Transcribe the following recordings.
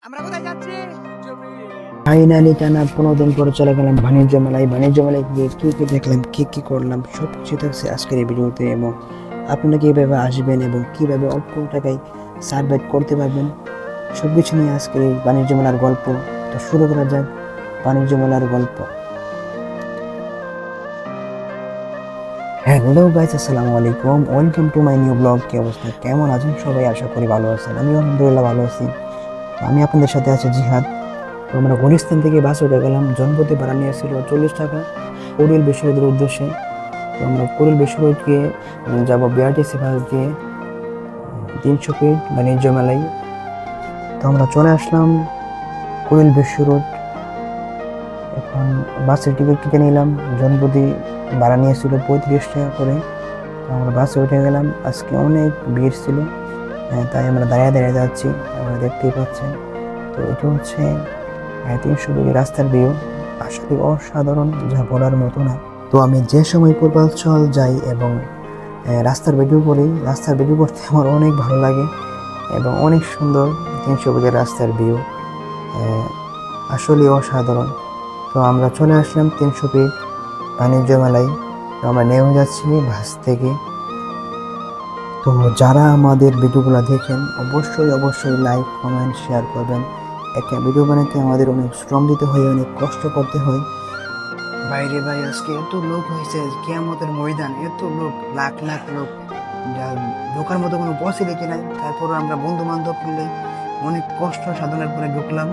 আমরা কোথায় যাচ্ছি? ফাইনালি টানা 15 দিন পরে চলে গেলাম বাণিজ্য মেলায়। বাণিজ্য মেলায় গিয়ে কি কি দেখলাম, কি কি করলাম, সব কিছু থাকছে আজকের এই ভিডিওতে। এবং আপনারা কিভাবে আসবেন এবং কিভাবে অল্প টাকায় সার্ভাইভ করতে পারবেন, সব কিছু নিয়ে আজকের এই বাণিজ্য মেলার গল্প। তো শুরু করা যাক বাণিজ্য মেলার গল্প। হ্যালো গাইস, আসসালামু আলাইকুম, welcome to my new blog. কি অবস্থা, কেমন আছেন সবাই? আশা করি ভালো আছেন। আমি আলহামদুলিল্লাহ ভালো আছি। তো আমি আপনাদের সাথে আছি জিহাদ। তো আমরা গুলিস্তান থেকে বাস উঠে গেলাম। জনপ্রতি ভাড়া নিয়েছিল 40 টাকা কুড়িল বিশ্বরোডের উদ্দেশ্যে। তো আমরা কুড়িল বিশ্বরোড গিয়ে যাবো বিআরটিসি বাস দিয়ে 300 ফিট বাণিজ্য মেলায়। তো আমরা চলে আসলাম কুড়িল বিশ্বরোড। এখন বাসের টিকিট কেটে নিলাম। জনপ্রতি ভাড়া নিয়েছিল 35 টাকা করে। তো আমরা বাসে উঠে গেলাম। আজকে অনেক ভিড় ছিল, তাই আমরা দাঁড়িয়ে দাঁড়িয়ে যাচ্ছি, আমরা দেখতেই পাচ্ছেন। তো এটা হচ্ছে 300 ফিট রাস্তার ভিউ, আসলে অসাধারণ, যা বলার মতো না। তো আমি যে সময় পূর্বাঞ্চল যাই এবং রাস্তার ভিডিও করি, রাস্তার ভিডিও করতে আমার অনেক ভালো লাগে এবং অনেক সুন্দর 300 ফিটের রাস্তার ভিউ, আসলে অসাধারণ। তো আমরা চলে আসলাম 300 ফিট বাণিজ্য মেলায়। তো আমরা নেমে যাচ্ছি বাস থেকে। তো যারা আমাদের ভিডিওগুলো দেখেন অবশ্যই অবশ্যই লাইক কমেন্ট শেয়ার করবেন। একটা ভিডিও বানাতে আমাদের অনেক শ্রম দিতে হয়, অনেক কষ্ট করতে হয়। বাইরে ভাই আজকে এত লোক হয়েছে, কিয়ামতের ময়দান, এত লোক, লাখ লাখ লোক, যা ঢোকার মতো কোনো পসিবিলিটি নাই। তারপর আমরা বন্ধু বান্ধব মিলে অনেক কষ্ট সাধনের পরে ঢুকলাম।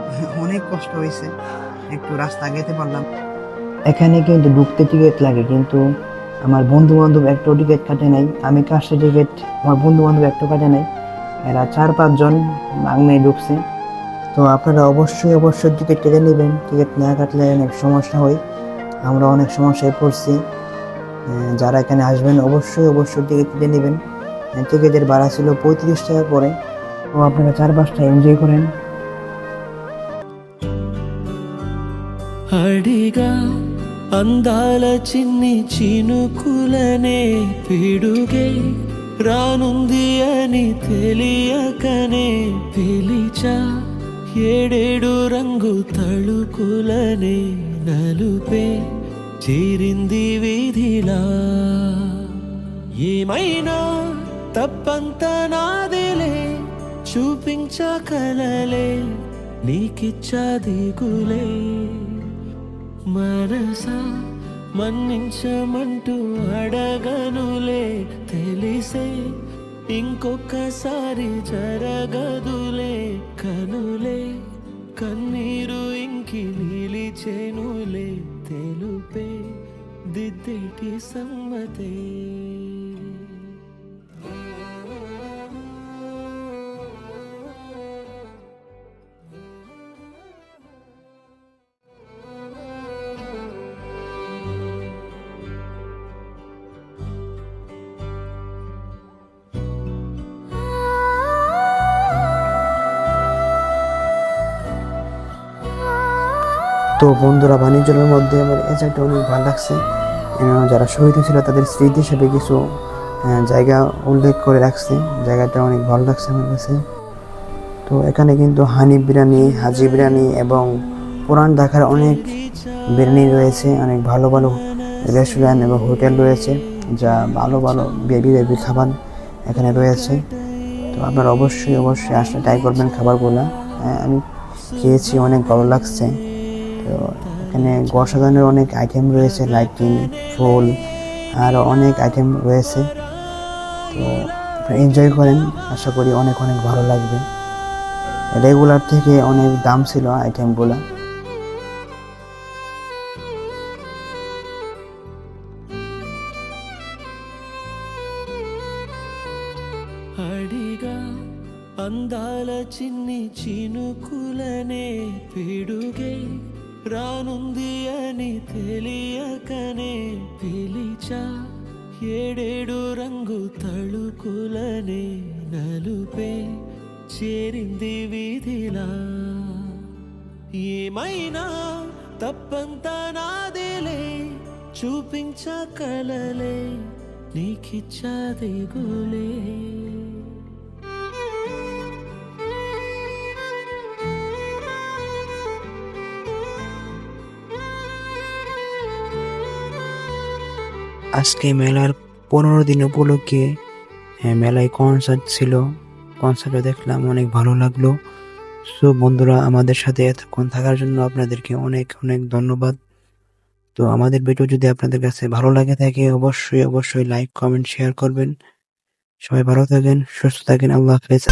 অনেক কষ্ট হয়েছে, একটু রাস্তা আগাতে পারলাম। এখানে কিন্তু ঢুকতে টিকিট লাগে, কিন্তু আমার বন্ধু বান্ধব একটু টিকিট কাটে নাই। আমি কাছে টিকিট, আমার বন্ধু বান্ধব একটু কাটে নাই। এরা 4-5 জন আগে ঢুকছে। তো আপনারা অবশ্যই অবশ্যই টিকিট কেটে নেবেন। টিকিট না কাটলে অনেক সমস্যা হয়, আমরা অনেক সমস্যায় পড়ছি। যারা এখানে আসবেন অবশ্যই অবশ্যই টিকিট কেটে নেবেন। টিকিটের ভাড়া ছিল 35 টাকা করে। তো আপনারা 4-5টা এনজয় করেন। అడిగా అందాల చిన్ని చినుకులనే పిడుగే రానుంది అని తెలియకనే పిలిచా ఏడేడు రంగు తళుకులనే నలుపే చేరింది వీధిలా ఏమైనా తప్పంత నాదిలే చూపించకలలే నీకిచ్చా దిగులే మనసా మన్నించమంటూ అడగనులే తెలిసే ఇంకొకసారి జరగదులే కనులే కన్నీరు ఇంకి నిలిచేనులే తెలుపే దిద్దేటి సమ్మతే তো বন্ধুরা, বাণিজ্যের মধ্যে আমার এই জায়গাটা অনেক ভালো লাগছে। যারা শহীদ হয়েছিল তাদের স্মৃতি হিসেবে কিছু জায়গা উল্লেখ করে রাখছে। জায়গাটা অনেক ভালো লাগছে আমার কাছে। তো এখানে কিন্তু হানিফ বিরিয়ানি, হাজি বিরিয়ানি এবং পুরান ঢাকার অনেক বিরিয়ানি রয়েছে। অনেক ভালো ভালো রেস্টুরেন্ট এবং হোটেল রয়েছে, যা ভালো ভালো বেবি বেবি খাবার এখানে রয়েছে। তো আপনারা অবশ্যই অবশ্যই আসলে ট্রাই করবেন খাবারগুলো। আমি খেয়েছি, অনেক ভালো লাগছে। তো এখানে ঘর সাজানোর অনেক আইটেম রয়েছে, লাইটিং, ফুল, আরও অনেক আইটেম রয়েছে। তো এনজয় করেন, আশা করি অনেক অনেক ভালো লাগবে। রেগুলার থেকে অনেক দাম ছিল আইটেমগুলো। అడిగా అందాల చిన్ని చినుకులనే పిడుగే రానుంది అని తెలియకనే పిలిచా ఏడేడు రంగు తళుకులనే నలుపే చేరింది వీధిలా ఏమైనా తప్పంత నాదిలే చూపించకలలే నీకిచ్చా దిగులే আজকে মেলার 15 দিন উপলক্ষে মেলায় কনসার্ট ছিল, কনসার্টে দেখলাম, অনেক ভালো লাগলো। সো বন্ধুরা, আমাদের সাথে এতক্ষণ থাকার জন্য আপনাদেরকে অনেক অনেক ধন্যবাদ। তো আমাদের ভিডিও যদি আপনাদের কাছে ভালো লাগে থাকে, অবশ্যই অবশ্যই লাইক কমেন্ট শেয়ার করবেন। সবাই ভালো থাকেন, সুস্থ থাকেন, আল্লাহ হাফেজ।